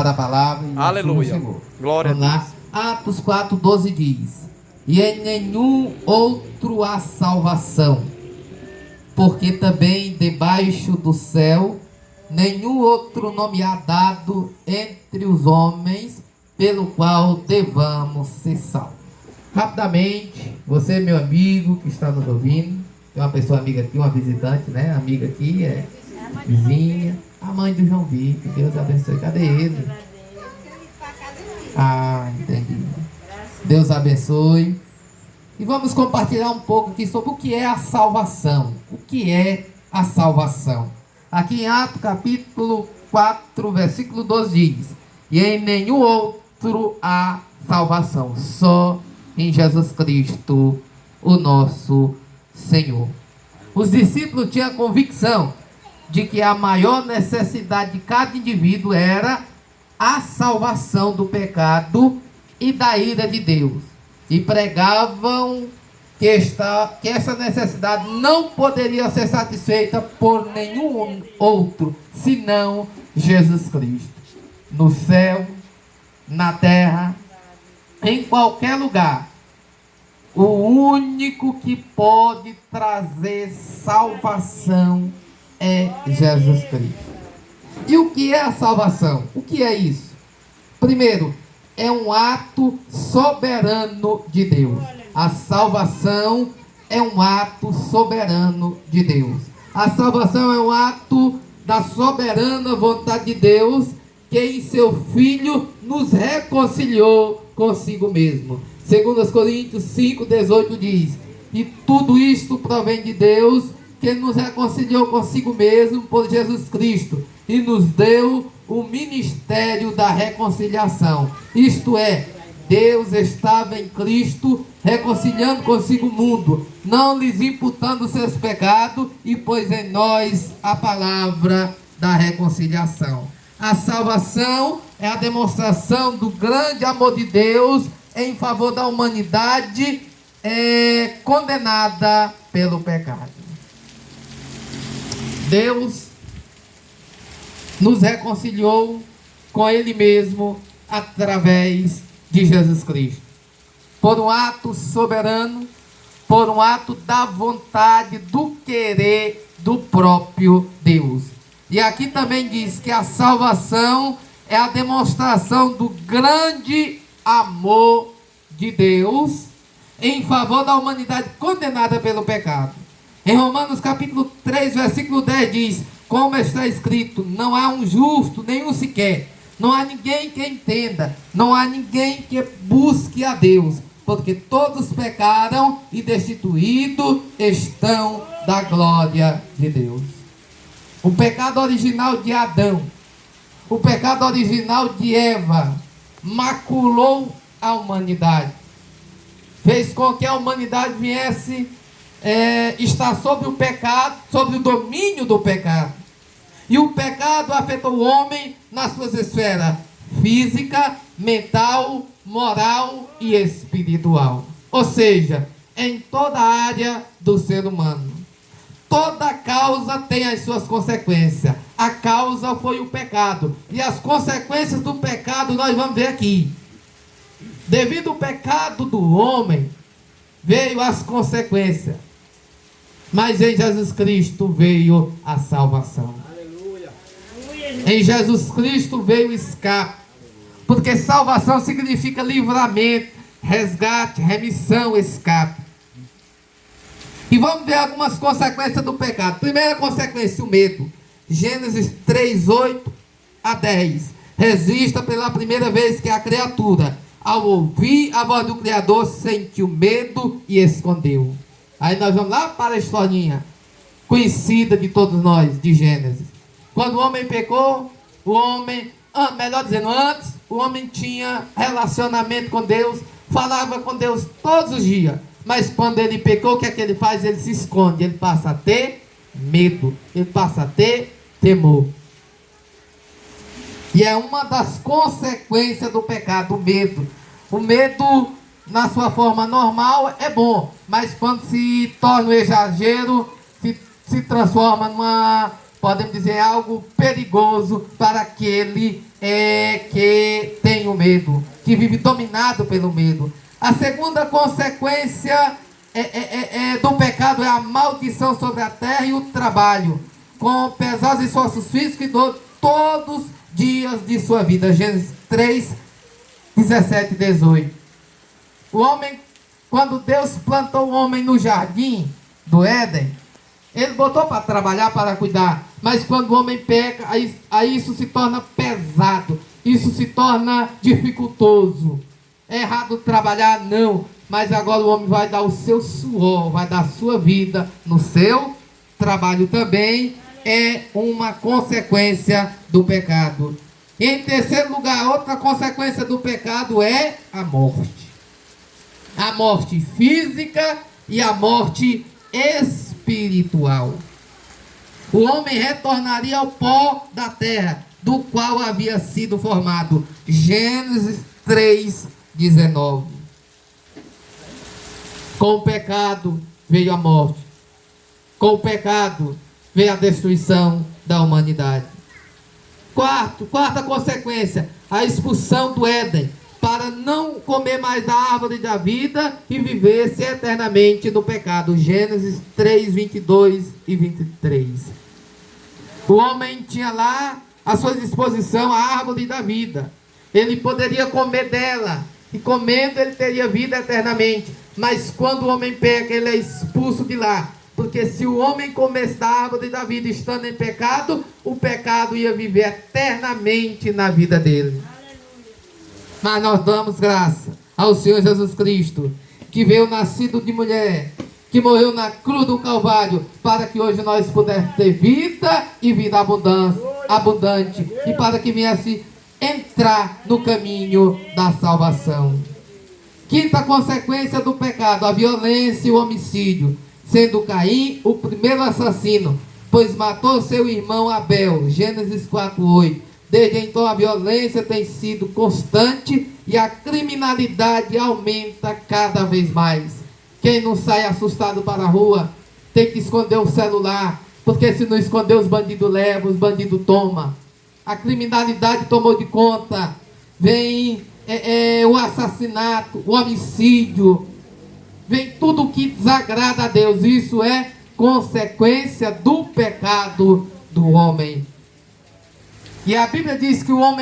para a palavra e aleluia. Senhor. Glória Vamos a lá. Deus. Atos 4:12 diz: e em nenhum outro há salvação, porque também debaixo do céu nenhum outro nome há dado entre os homens pelo qual devamos ser salvos. Rapidamente, você, meu amigo que está nos ouvindo, tem uma pessoa amiga aqui, uma visitante, né? Amiga aqui, vizinha, a mãe do João Vitor, Deus abençoe. Cadê ele? Ah, entendi. Deus abençoe. E vamos compartilhar um pouco aqui sobre o que é a salvação. O que é a salvação? Aqui em Atos capítulo 4, versículo 12 diz: e em nenhum outro há salvação, só em Jesus Cristo, o nosso Senhor. Os discípulos tinham a convicção de que a maior necessidade de cada indivíduo era a salvação do pecado e da ira de Deus. E pregavam que essa necessidade não poderia ser satisfeita por nenhum outro, senão Jesus Cristo. No céu, na terra, em qualquer lugar, o único que pode trazer salvação é Jesus Cristo. E o que é a salvação? O que é isso? Primeiro, é um ato soberano de Deus. A salvação é um ato soberano de Deus. A salvação é um ato da soberana vontade de Deus, que em seu Filho nos reconciliou consigo mesmo. 2 Coríntios 5:18 diz: e tudo isto provém de Deus, que nos reconciliou consigo mesmo por Jesus Cristo e nos deu o ministério da reconciliação. Isto é, Deus estava em Cristo reconciliando consigo o mundo, não lhes imputando seus pecados, e pôs em nós a palavra da reconciliação. A salvação é a demonstração do grande amor de Deus em favor da humanidade condenada pelo pecado. Deus nos reconciliou com Ele mesmo através de Jesus Cristo. Por um ato soberano, por um ato da vontade, do querer do próprio Deus. E aqui também diz que a salvação é a demonstração do grande amor de Deus em favor da humanidade condenada pelo pecado. Em Romanos capítulo 3, versículo 10 diz: como está escrito, não há um justo, nenhum sequer, não há ninguém que entenda, não há ninguém que busque a Deus, porque todos pecaram e destituídos estão da glória de Deus. O pecado original de Adão, o pecado original de Eva, maculou a humanidade, fez com que a humanidade viesse estar sobre o pecado, sobre o domínio do pecado. E o pecado afetou o homem nas suas esferas física, mental, moral e espiritual. Ou seja, em toda a área do ser humano. Toda causa tem as suas consequências. A causa foi o pecado. E as consequências do pecado nós vamos ver aqui. Devido ao pecado do homem, veio as consequências. Mas em Jesus Cristo veio a salvação. Aleluia. Em Jesus Cristo veio o escape. Porque salvação significa livramento, resgate, remissão, escape. E vamos ver algumas consequências do pecado. Primeira consequência, o medo. Gênesis 3:8-10. Resista pela primeira vez que a criatura, ao ouvir a voz do Criador, sentiu medo e escondeu. Aí nós vamos lá para a historinha conhecida de todos nós, de Gênesis. Quando o homem pecou, o homem, melhor dizendo, antes, o homem tinha relacionamento com Deus, falava com Deus todos os dias. Mas quando ele pecou, o que é que ele faz? Ele se esconde, ele passa a ter medo, ele passa a ter temor. E é uma das consequências do pecado, o medo. O medo, na sua forma normal, é bom, mas quando se torna um exagero, se transforma numa, podemos dizer, algo perigoso para aquele é que tem o medo, que vive dominado pelo medo. A segunda consequência do pecado é a maldição sobre a terra e o trabalho, com pesados esforços físicos e dor todos os dias de sua vida. Gênesis 3, 17 e 18. O homem, quando Deus plantou o homem no jardim do Éden, ele botou para trabalhar, para cuidar. Mas quando o homem peca, aí isso se torna pesado. Isso se torna dificultoso. É errado trabalhar? Não. Mas agora o homem vai dar o seu suor, vai dar a sua vida no seu trabalho também. É uma consequência do pecado. E em terceiro lugar, outra consequência do pecado é a morte. A morte física e a morte espiritual. O homem retornaria ao pó da terra, do qual havia sido formado. Gênesis 3, 19. Com o pecado veio a morte. Com o pecado veio a destruição da humanidade. Quarta consequência, a expulsão do Éden, para não comer mais da árvore da vida e viver-se eternamente no pecado. Gênesis 3, 22 e 23. O homem tinha lá à sua disposição a árvore da vida. Ele poderia comer dela, e comendo ele teria vida eternamente. Mas quando o homem peca, ele é expulso de lá. Porque se o homem comesse da árvore da vida estando em pecado, o pecado ia viver eternamente na vida dele. Mas nós damos graça ao Senhor Jesus Cristo, que veio nascido de mulher, que morreu na cruz do Calvário, para que hoje nós pudéssemos ter vida e vida abundante, e para que viesse entrar no caminho da salvação. Quinta consequência do pecado, a violência e o homicídio, sendo Caim o primeiro assassino, pois matou seu irmão Abel. Gênesis 4, 8. Desde então a violência tem sido constante e a criminalidade aumenta cada vez mais. Quem não sai assustado para a rua tem que esconder o celular, porque se não esconder os bandidos levam, os bandidos tomam. A criminalidade tomou de conta. Vem o assassinato, o homicídio, vem tudo que desagrada a Deus. Isso é consequência do pecado do homem. E a Bíblia diz que o homem